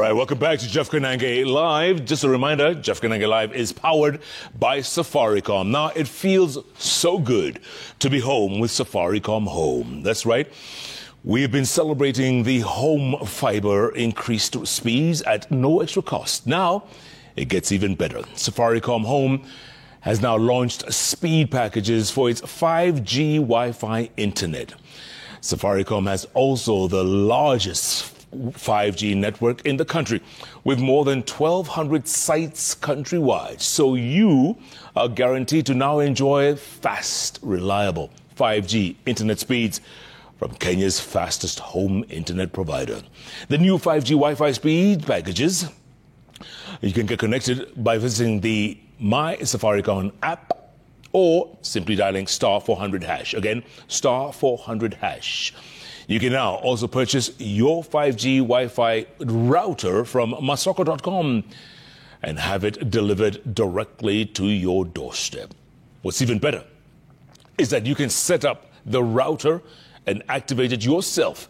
right, welcome back to Jeff Koinange Live. Just a reminder, Jeff Koinange Live is powered by Safaricom. Now, it feels so good to be home with Safaricom Home. That's right. We've been celebrating the home fiber increased speeds at no extra cost. Now, it gets even better. Safaricom Home has now launched speed packages for its 5G Wi-Fi internet. Safaricom has also the largest 5G network in the country with more than 1,200 sites countrywide. So you are guaranteed to now enjoy fast, reliable 5G internet speeds from Kenya's fastest home internet provider. The new 5G Wi-Fi speed packages, you can get connected by visiting the My Safaricom app or simply dialing *400#. Again, *400#. You can now also purchase your 5G Wi-Fi router from masoko.com and have it delivered directly to your doorstep. What's even better is that you can set up the router and activate it yourself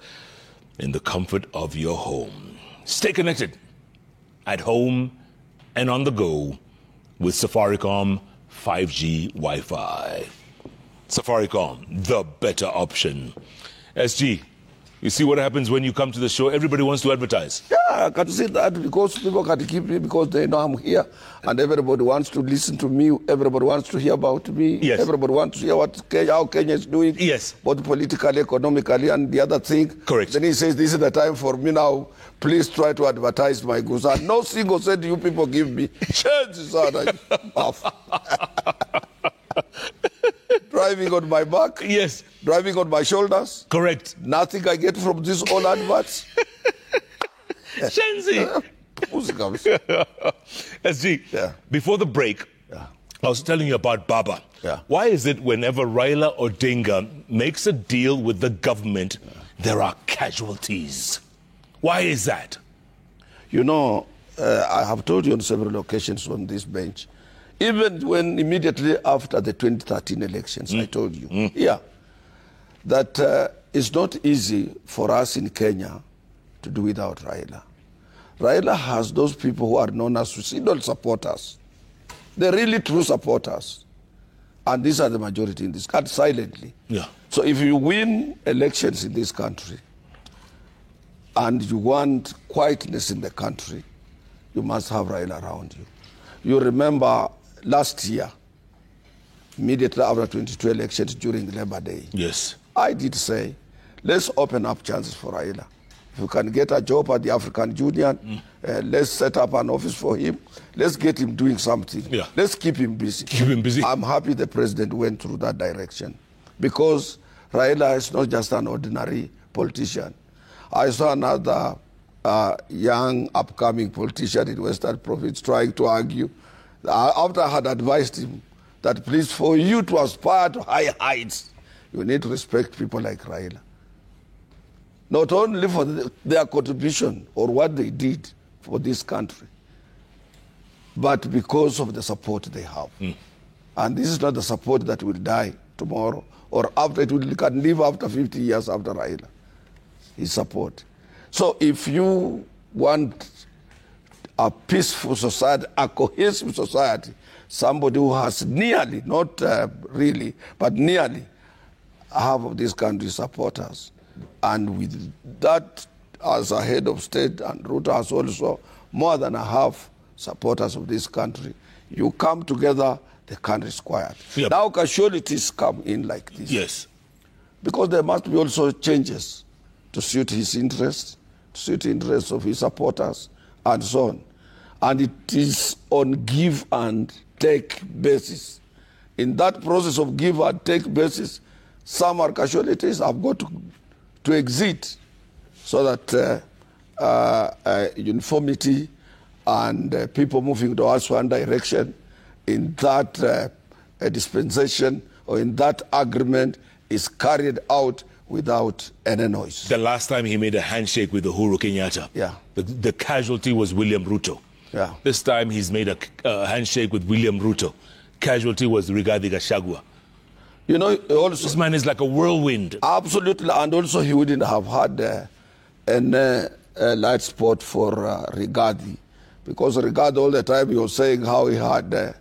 in the comfort of your home. Stay connected at home and on the go with Safaricom 5G Wi-Fi. Safaricom, the better option. SG, you see what happens when you come to the show? Everybody wants to advertise. Yeah, I can see that because people can keep me because they know I'm here and everybody wants to listen to me. Everybody wants to hear about me. Yes. Everybody wants to hear how Kenya is doing. Yes. Both politically, economically, and the other thing. Correct. Then he says, this is the time for me now. Please try to advertise my goods. And no single cent you people give me. Chances are driving on my back. Yes. Driving on my shoulders. Correct. Nothing I get from these all adverts. Shenzi. SG, Yeah. Before the break, I was telling you about Baba. Yeah. Why is it whenever Raila Odinga makes a deal with the government, there are casualties? Why is that? You know, I have told you on several occasions on this bench, even when immediately after the 2013 elections, I told you, that it's not easy for us in Kenya to do without Raila. Raila has those people who are known as suicidal supporters. They're really true supporters. And these are the majority in this country, silently. Yeah. So if you win elections in this country and you want quietness in the country, you must have Raila around you. You remember last year, immediately after 22 elections during Labor Day, Yes. I did say, let's open up chances for Raila. If you can get a job at the African Union, let's set up an office for him. Let's get him doing something. Yeah. Let's keep him busy. Keep him busy. I'm happy the president went through that direction because Raila is not just an ordinary politician. I saw another young upcoming politician in Western Province trying to argue after I had advised him that please, for you to aspire to high heights, you need to respect people like Raila. Not only for their contribution or what they did for this country, but because of the support they have. And this is not the support that will die tomorrow or after it can live after 50 years after Raila. His support. So if you want a peaceful society, a cohesive society, somebody who has nearly, not really, but nearly half of this country supporters. And with that as a head of state, and Ruto has also more than a half supporters of this country, you come together, the country is quiet. Yep. Now casualties come in like this. Yes. Because there must be also changes to suit his interests, to suit the interests of his supporters, and so on. And it is on give and take basis. In that process of give and take basis, some are casualties have got to exit so that uniformity and people moving towards one direction in that dispensation or in that agreement is carried out without any noise. The last time he made a handshake with Uhuru Kenyatta, the casualty was William Ruto. Yeah. This time he's made a handshake with William Ruto. Casualty was Rigathi Gachagua. You know, also, this man is like a whirlwind. Absolutely, and also he wouldn't have had any light spot for Rigathi, because Rigathi all the time he was saying how he had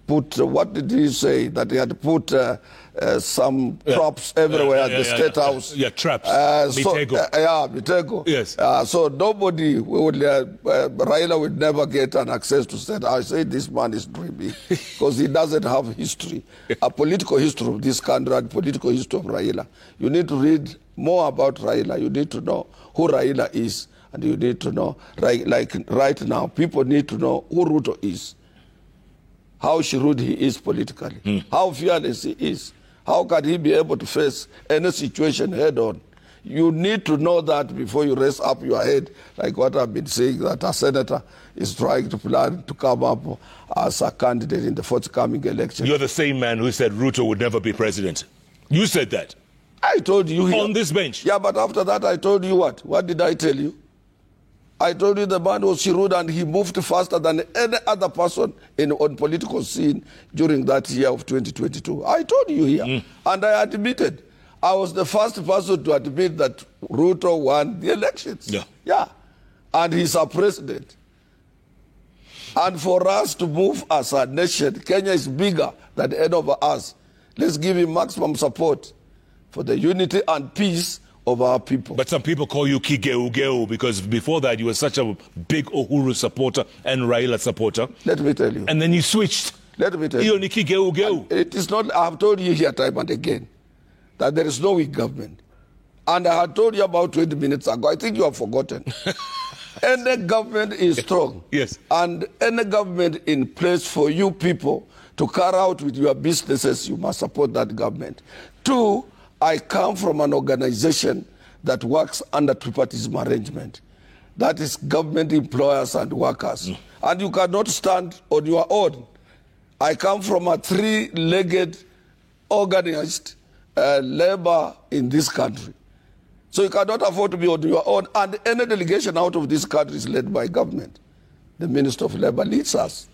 put, what did he say, that he had put some props everywhere at the State House. Yeah, traps. Mitego. Yes. So nobody would, Raila would never get an access to State House. I say this man is dreaming because he doesn't have history, a political history of this country and political history of Raila. You need to read more about Raila. You need to know who Raila is. And you need to know, like right now, people need to know who Ruto is, how shrewd he is politically, how fearless he is, how can he be able to face any situation head on. You need to know that before you raise up your head, like what I've been saying, that a senator is trying to plan to come up as a candidate in the forthcoming election. You're the same man who said Ruto would never be president. You said that. I told you here. On this bench. Yeah, but after that I told you what? What did I tell you? I told you the man was shrewd and he moved faster than any other person on political scene during that year of 2022. I told you here. And I admitted. I was the first person to admit that Ruto won the elections. Yeah. And he's our president. And for us to move as a nation, Kenya is bigger than any of us. Let's give him maximum support for the unity and peace of our people. But some people call you Kigeugeu because before that you were such a big Uhuru supporter and Raila supporter. Let me tell you. And then you switched. Let me tell you. You're Kigeugeu. It is not, I have told you here time and again that there is no weak government. And I had told you about 20 minutes ago. I think you have forgotten. Any government is strong. Yes. And any government in place for you people to carry out with your businesses, you must support that government. Two, I come from an organization that works under tripartism arrangement. That is government, employers, and workers. And you cannot stand on your own. I come from a three-legged organized labor in this country. So you cannot afford to be on your own. And any delegation out of this country is led by government. The Minister of Labor leads us.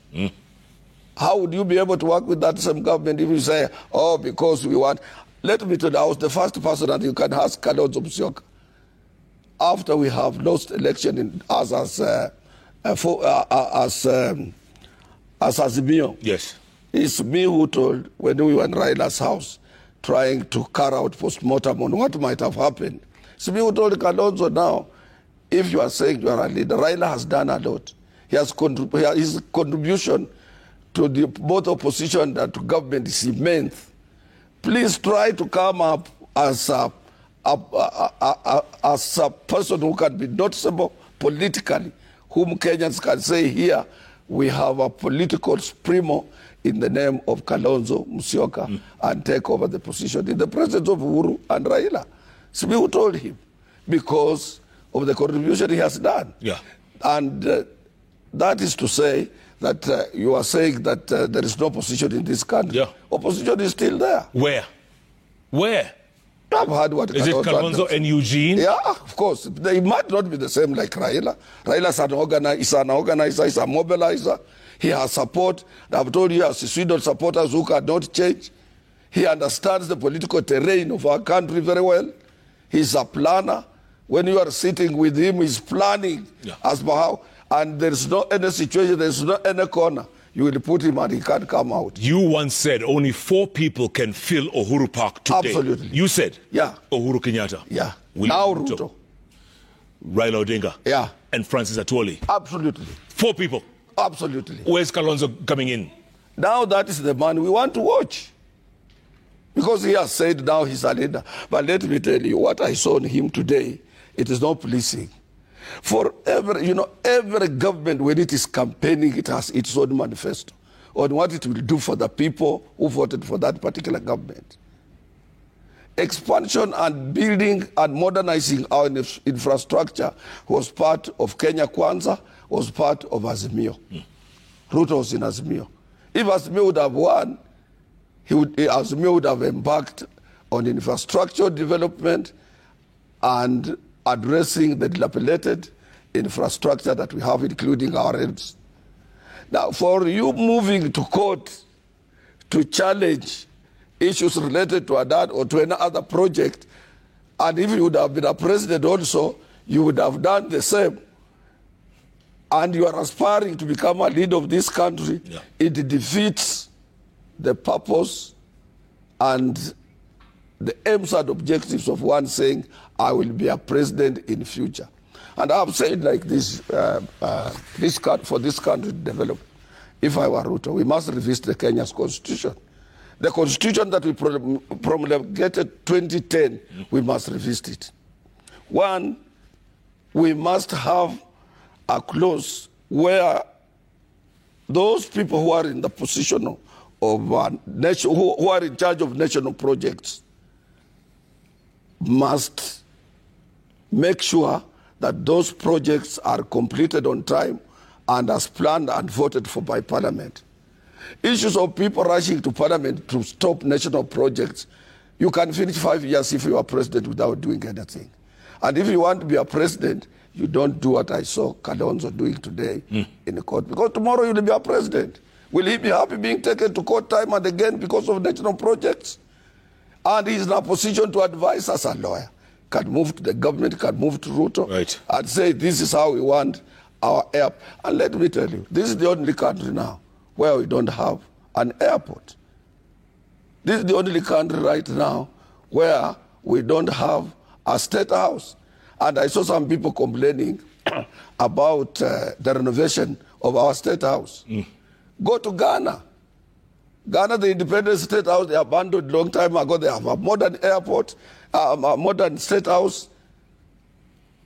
How would you be able to work with that same government if you say, oh, because we want... Let me tell you, I was the first person that you can ask Kalonzo Musyoka. After we have lost election in as Azimio. Yes. It's me who told, when we were in Raila's house, trying to carry out post-mortem on what might have happened. It's me who told Kalonzo now, if you are saying you are a leader, Raila has done a lot. His contribution to the both opposition and to government is immense. Please try to come up as a person who can be noticeable politically, whom Kenyans can say here, we have a political primo in the name of Kalonzo Musyoka and take over the position in the presence of Uhuru and Raila. So we told him because of the contribution he has done. Yeah. And that is to say that you are saying that there is no opposition in this country. Yeah. Opposition is still there. Where? I've heard what is it Kalonzo and Eugene? Yeah, of course. They might not be the same like Raila. Raila is an organizer, he's a mobilizer. He has support. I've told you, he has Sweden supporters who cannot change. He understands the political terrain of our country very well. He's a planner. When you are sitting with him, he's planning as per how. And there is no any situation, there is no any corner. You will put him and he can't come out. You once said only 4 people can fill Uhuru Park today. Absolutely. You said? Yeah. Uhuru Kenyatta. Yeah. William Now Ruto. Raila Odinga. Yeah. And Francis Atwoli. Absolutely. 4 people. Absolutely. Where's Kalonzo coming in? Now that is the man we want to watch. Because he has said now he's a leader. But let me tell you, what I saw in him today, it is not pleasing. For every government, when it is campaigning, it has its own manifesto on what it will do for the people who voted for that particular government. Expansion and building and modernizing our infrastructure was part of Kenya Kwanza, was part of Azimio. Ruto was in Azimio. If Azimio would have won, Azimio would have embarked on infrastructure development and addressing the dilapidated infrastructure that we have, including our roads. Now, for you moving to court to challenge issues related to that or to any other project, And if you would have been a president also, you would have done the same. And you are aspiring to become a leader of this country, it defeats the purpose and the aims and objectives of one saying, I will be a president in future. And I've said like this, for this country to develop, if I were Ruto, we must revisit Kenya's constitution. The constitution that we promulgated 2010, we must revisit it. One, we must have a clause where those people who are in the position of who are in charge of national projects must make sure that those projects are completed on time and as planned and voted for by Parliament. Issues of people rushing to Parliament to stop national projects, you can finish 5 years if you are president without doing anything. And if you want to be a president, you don't do what I saw Kalonzo doing today in the court. Because tomorrow you will be a president. Will he be happy being taken to court time and again because of national projects? And he's in a position to advise as a lawyer. Can move to the government, can move to Ruto, and say this is how we want our airport. And let me tell you, this is the only country now where we don't have an airport. This is the only country right now where we don't have a state house. And I saw some people complaining about the renovation of our state house. Go to Ghana. Ghana, the independent state house, they abandoned a long time ago. They have a modern airport, a modern state house,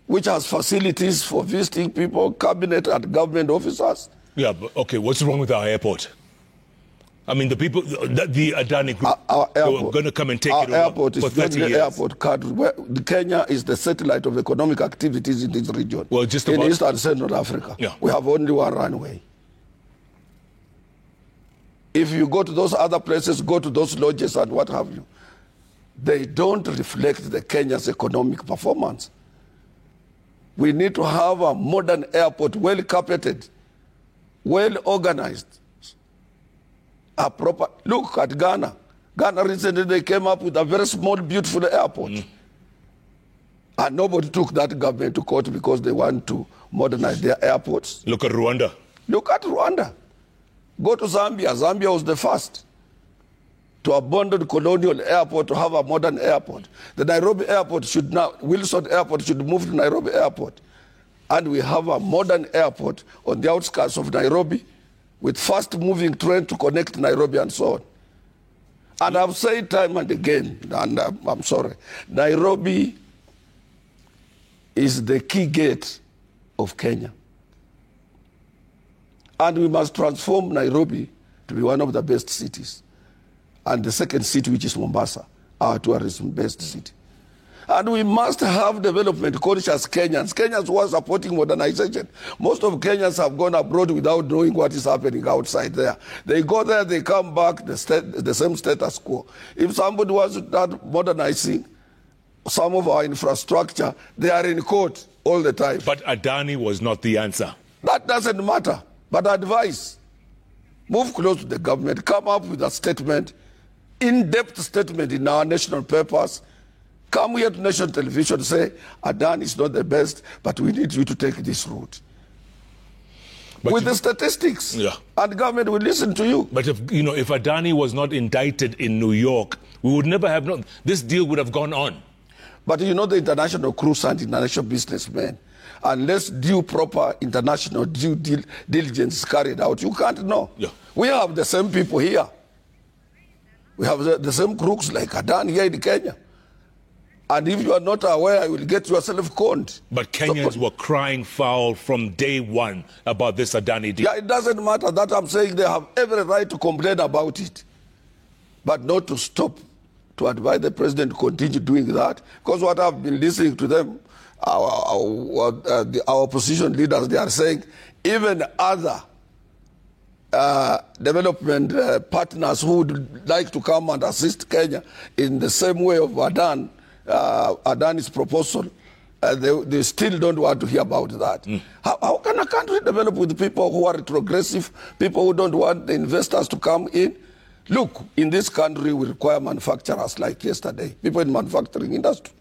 which has facilities for visiting people, cabinet and government officers. Yeah, but okay, what's wrong with our airport? I mean, the people, the Adani group, are going to come and take it over. Our airport is not the airport country. Where Kenya is the satellite of economic activities in this region. Well, just in East and Central Africa, we have only one runway. If you go to those other places, go to those lodges and what have you, they don't reflect the Kenya's economic performance. We need to have a modern airport, well carpeted, well organized. A proper look at Ghana. Ghana recently they came up with a very small, beautiful airport. And nobody took that government to court because they want to modernize their airports. Look at Rwanda. Look at Rwanda. Go to Zambia. Zambia was the first to abandon colonial airport to have a modern airport. The Nairobi airport should now, Wilson airport should move to Nairobi airport. And we have a modern airport on the outskirts of Nairobi with fast-moving train to connect Nairobi and so on. And I've said time and again, and I'm sorry, Nairobi is the key gate of Kenya. And we must transform Nairobi to be one of the best cities. And the second city, which is Mombasa, our tourism-based city. And we must have development conscious Kenyans. Kenyans who are supporting modernization. Most of Kenyans have gone abroad without knowing what is happening outside there. They go there, they come back, the same status quo. If somebody wants to start modernizing some of our infrastructure, they are in court all the time. But Adani was not the answer. That doesn't matter. But advice, move close to the government, come up with a statement, in-depth statement in our national papers, come here to national television, say, Adani is not the best, but we need you to take this route. But with the statistics, and government will listen to you. But if Adani was not indicted in New York, we would never have known. This deal would have gone on. But the international crews and international businessmen, unless due proper international due diligence is carried out, you can't know. We have the same people here. We have the same crooks like Adani here in Kenya. And if you are not aware, you will get yourself conned. But Kenyans were crying foul from day one about this Adani deal. Yeah, it doesn't matter. That I'm saying they have every right to complain about it. But not to stop, to advise the president to continue doing that. Because what I've been listening to them, our opposition leaders, they are saying even other development partners who would like to come and assist Kenya in the same way of Adani's proposal, they still don't want to hear about that. How can a country develop with people who are retrogressive, people who don't want the investors to come in? Look, in this country we require manufacturers like yesterday, people in manufacturing industry.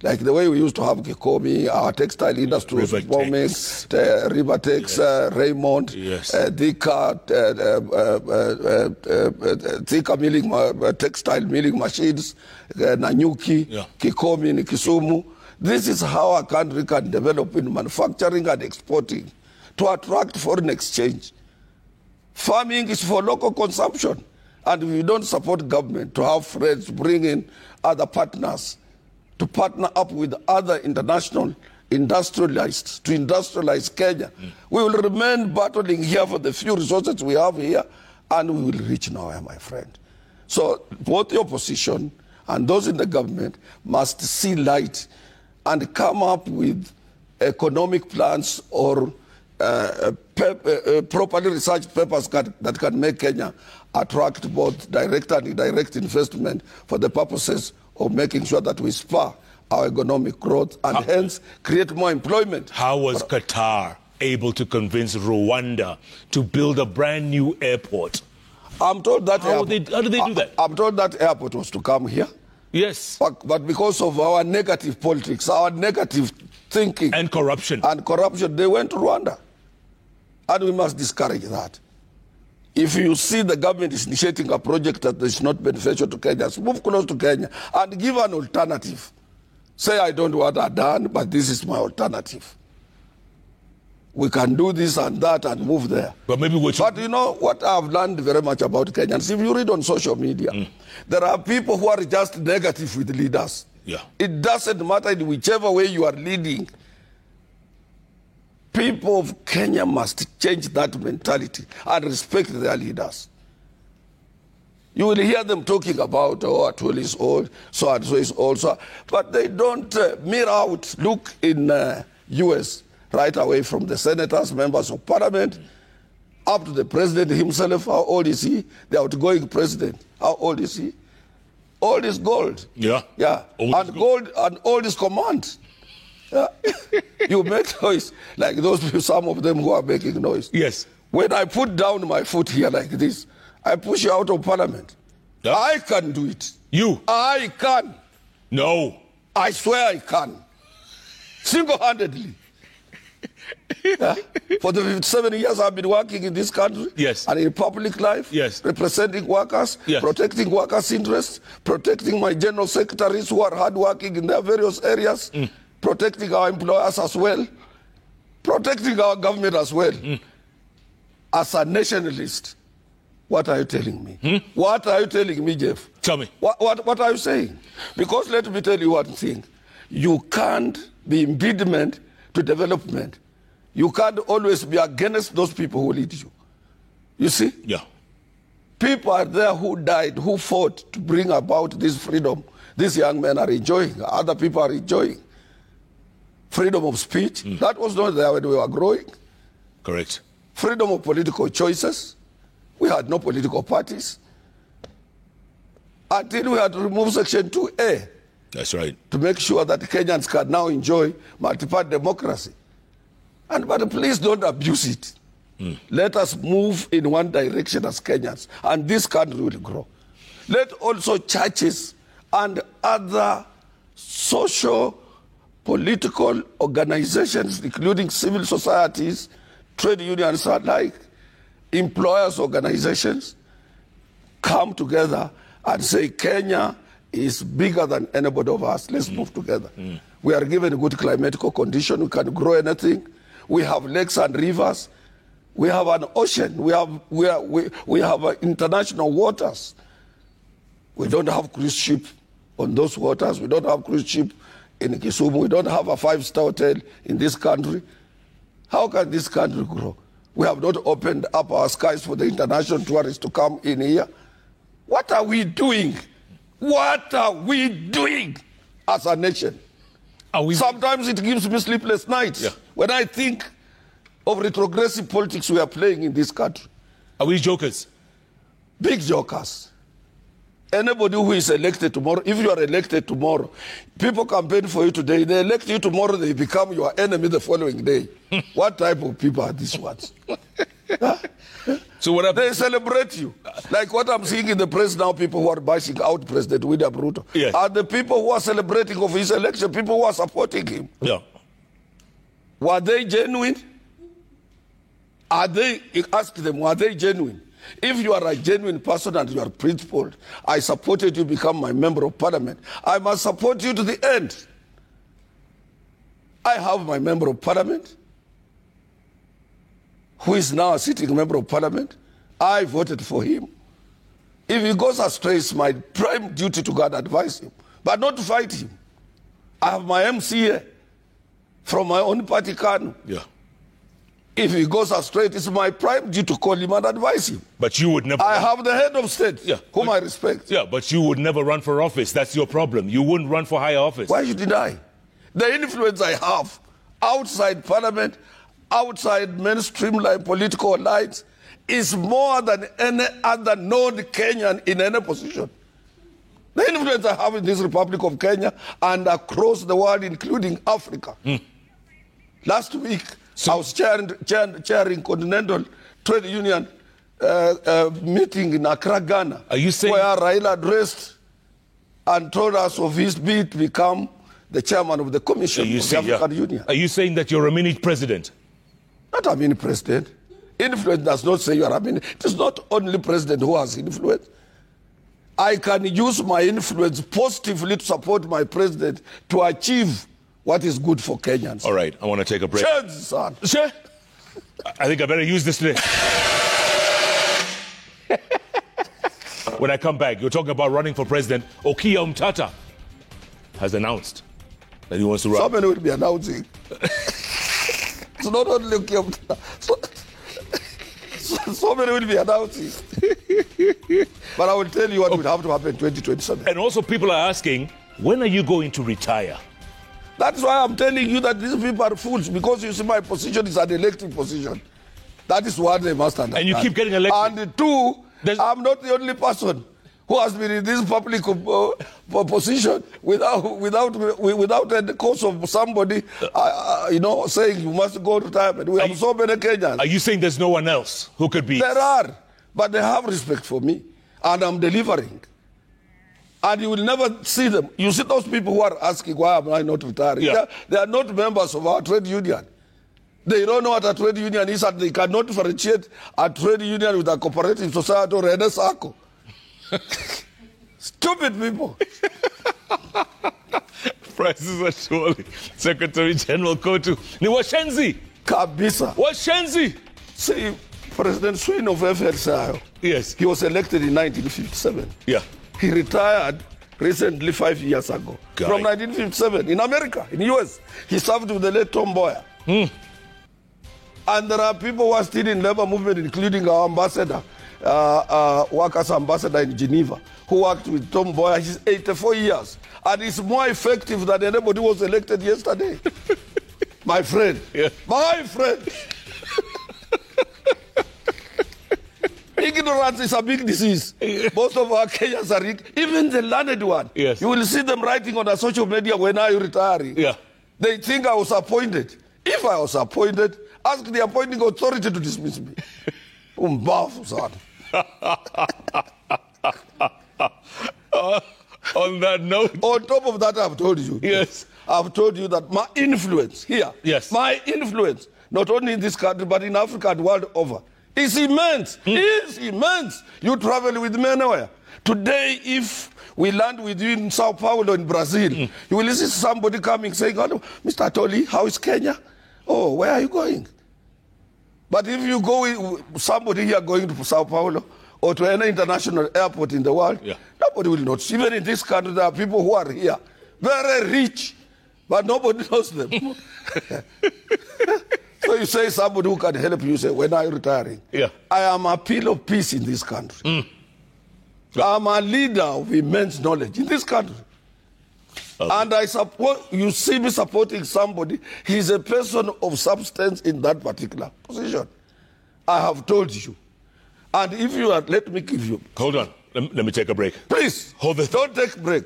Like the way we used to have Kikomi, our textile industry was booming, Rivertex, Raymond, Thika, Thika milling, textile milling machines, Nanyuki, Kikomi in Kisumu. This is how a country can develop in manufacturing and exporting to attract foreign exchange. Farming is for local consumption. And we don't support government to have friends, bring in other partners, to partner up with other international industrialists to industrialize Kenya. We will remain battling here for the few resources we have here, and we will reach nowhere, my friend. So both the opposition and those in the government must see light and come up with economic plans or properly researched papers that can make Kenya attract both direct and indirect investment for the purposes of making sure that we spur our economic growth and hence create more employment. How was Qatar able to convince Rwanda to build a brand new airport? I'm told that how did they do that? I'm told that airport was to come here. Yes. But because of our negative politics, our negative thinking. And corruption. They went to Rwanda. And we must discourage that. If you see the government is initiating a project that is not beneficial to Kenya, move close to Kenya and give an alternative. Say, I don't want that done, but this is my alternative. We can do this and that and move there. But maybe But you know what I've learned very much about Kenyans? If you read on social media, there are people who are just negative with leaders. Yeah. It doesn't matter in whichever way you are leading. People of Kenya must change that mentality and respect their leaders. You will hear them talking about, oh, Atwoli is old, so and so is old, but they don't mirror out, look in U.S. right away from the senators, members of parliament, up to the president himself. How old is he? The outgoing president. How old is he? Old is gold. Yeah. Yeah. And gold and old is command. Yeah. You make noise like those people, some of them who are making noise. Yes. When I put down my foot here like this, I push you out of parliament. Yeah. I can do it. You? I can. No. I swear I can. Single-handedly. Yeah. For the 57 years I've been working in this country. Yes. And in public life. Yes. Representing workers. Yes. Protecting workers' interests. Protecting my general secretaries who are hardworking in their various areas. Protecting our employers as well, protecting our government as well. As a nationalist, what are you telling me? What are you telling me, Jeff? Tell me. What are you saying? Because let me tell you one thing. You can't be impediment to development. You can't always be against those people who lead you. You see? Yeah. People are there who died, who fought to bring about this freedom. These young men are enjoying. Other people are enjoying. Freedom of speech, that was not there when we were growing. Correct. Freedom of political choices. We had no political parties. Until we had to remove Section 2A. That's right. To make sure that Kenyans can now enjoy multi-party democracy. But please don't abuse it. Let us move in one direction as Kenyans, and this country will grow. Let also churches and other social political organizations, including civil societies, trade unions alike, employers organizations, come together and say Kenya is bigger than anybody of us. Let's move together. We are given a good climatical condition. We can grow anything. We have lakes and rivers. We have an ocean. We have international waters. We don't have cruise ship on those waters. We don't have cruise ship in Kisumu. We don't have a 5-star hotel in this country. How can this country grow? We have not opened up our skies for the international tourists to come in here. What are we doing? What are we doing as a nation? Sometimes it gives me sleepless nights when I think of retrogressive politics we are playing in this country. Are we jokers? Big jokers. Anybody who is elected tomorrow, if you are elected tomorrow, people campaign for you today, they elect you tomorrow, they become your enemy the following day. What type of people are these ones? So what happened? They celebrate you. Like what I'm seeing in the press now, people who are bashing out President William Ruto Yes. are the people who are celebrating of his election, people who are supporting him. Yeah. Were they genuine? Ask them, were they genuine? If you are a genuine person and you are principled, I supported you become my member of parliament. I must support you to the end. I have my member of parliament, who is now a sitting member of parliament. I voted for him. If he goes astray, it's my prime duty to go and advise him, but not to fight him. I have my MCA from my own party, KANU. Yeah. If he goes astray, it's my prime duty to call him and advise him. But you would never... I have the head of state, whom I respect. Yeah, but you would never run for office. That's your problem. You wouldn't run for higher office. Why should I? The influence I have outside parliament, outside mainstream political lines, is more than any other non-Kenyan in any position. The influence I have in this Republic of Kenya and across the world, including Africa. Last week, I was chairing Continental Trade Union meeting in Accra, Ghana, Are you saying... where Raila addressed and told us of his bid to become the chairman of the Commission of the African Union. Are you saying that you're a mini president? Not a mini president. Influence does not say you are a mini. It is not only president who has influence. I can use my influence positively to support my president to achieve what is good for Kenyans. All right, I want to take a break. Cheers, son. Sure. I think I better use this today. When I come back, you're talking about running for president. Okia Umtata has announced that he wants to run. Somebody will be announcing. It's not only Okia Umtata. Somebody will be announcing. But I will tell you what will have to happen in 2027. And also people are asking, when are you going to retire? That's why I'm telling you that these people are fools, because you see my position is an elected position. That is what they must understand. And you keep getting elected. And two, I'm not the only person who has been in this public position without the cause of somebody, saying you must go to retirement. We have so many Kenyans. Are you saying there's no one else who could be? There are, but they have respect for me, and I'm delivering. And you will never see them. You see those people who are asking, why am I not retiring? Yeah. They are not members of our trade union. They don't know what a trade union is, and they cannot differentiate a trade union with a cooperative society or a SACCO. Stupid people. Francis Atwoli, Secretary General COTU. Ni washenzi. Kabisa. Washenzi. See, President Swin of FLSI. Yes. He was elected in 1957. Yeah. He retired recently 5 years ago. From 1957 in America, in the US. He served with the late Tom Mboya. And there are people who are still in labor movement, including our ambassador, workers ambassador in Geneva, who worked with Tom Mboya. He's 84 years. And he's more effective than anybody who was elected yesterday. My friend. Yeah. My friend. Ignorance is a big disease. Most of our Kenyans are even the learned one. Yes. You will see them writing on a social media, when are you retiring? Yeah. They think I was appointed. If I was appointed, ask the appointing authority to dismiss me. On that note. On top of that, I've told you. Yes. I've told you that my influence here, yes, my influence, not only in this country, but in Africa and world over, is immense. Is immense. You travel with me anywhere. Today, if we land with you in Sao Paulo in Brazil, you will see somebody coming saying, oh, Mr. Atwoli, how is Kenya? Oh, where are you going? But if you go with somebody here going to Sao Paulo or to any international airport in the world, nobody will notice. Even in this country, there are people who are here, very rich, but nobody knows them. So you say somebody who can help you, say, when are you retiring? Yeah. I am a pillar of peace in this country. I'm a leader of immense knowledge in this country. Okay. And I support, you see me supporting somebody, he's a person of substance in that particular position. I have told you. And if you are, let me give you. Hold on. Let me take a break. Please. Hold it. Don't take a break.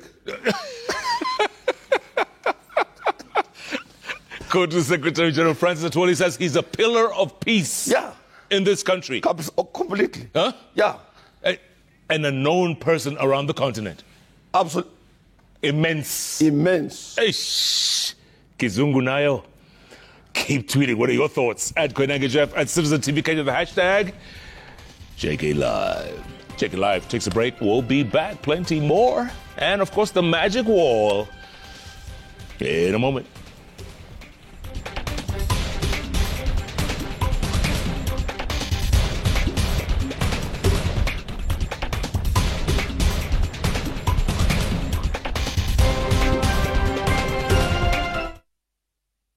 COTU Secretary General Francis Atwoli says he's a pillar of peace. Yeah. in this country. Completely. Huh? Yeah. And a known person around the continent. Absolutely. Immense. Immense. Kizungu nayo. Keep tweeting. What are your thoughts? At Koinange Jeff, at Citizen TV Kenya, the hashtag JKLive. JKLive takes a break. We'll be back. Plenty more. And, of course, the magic wall in a moment.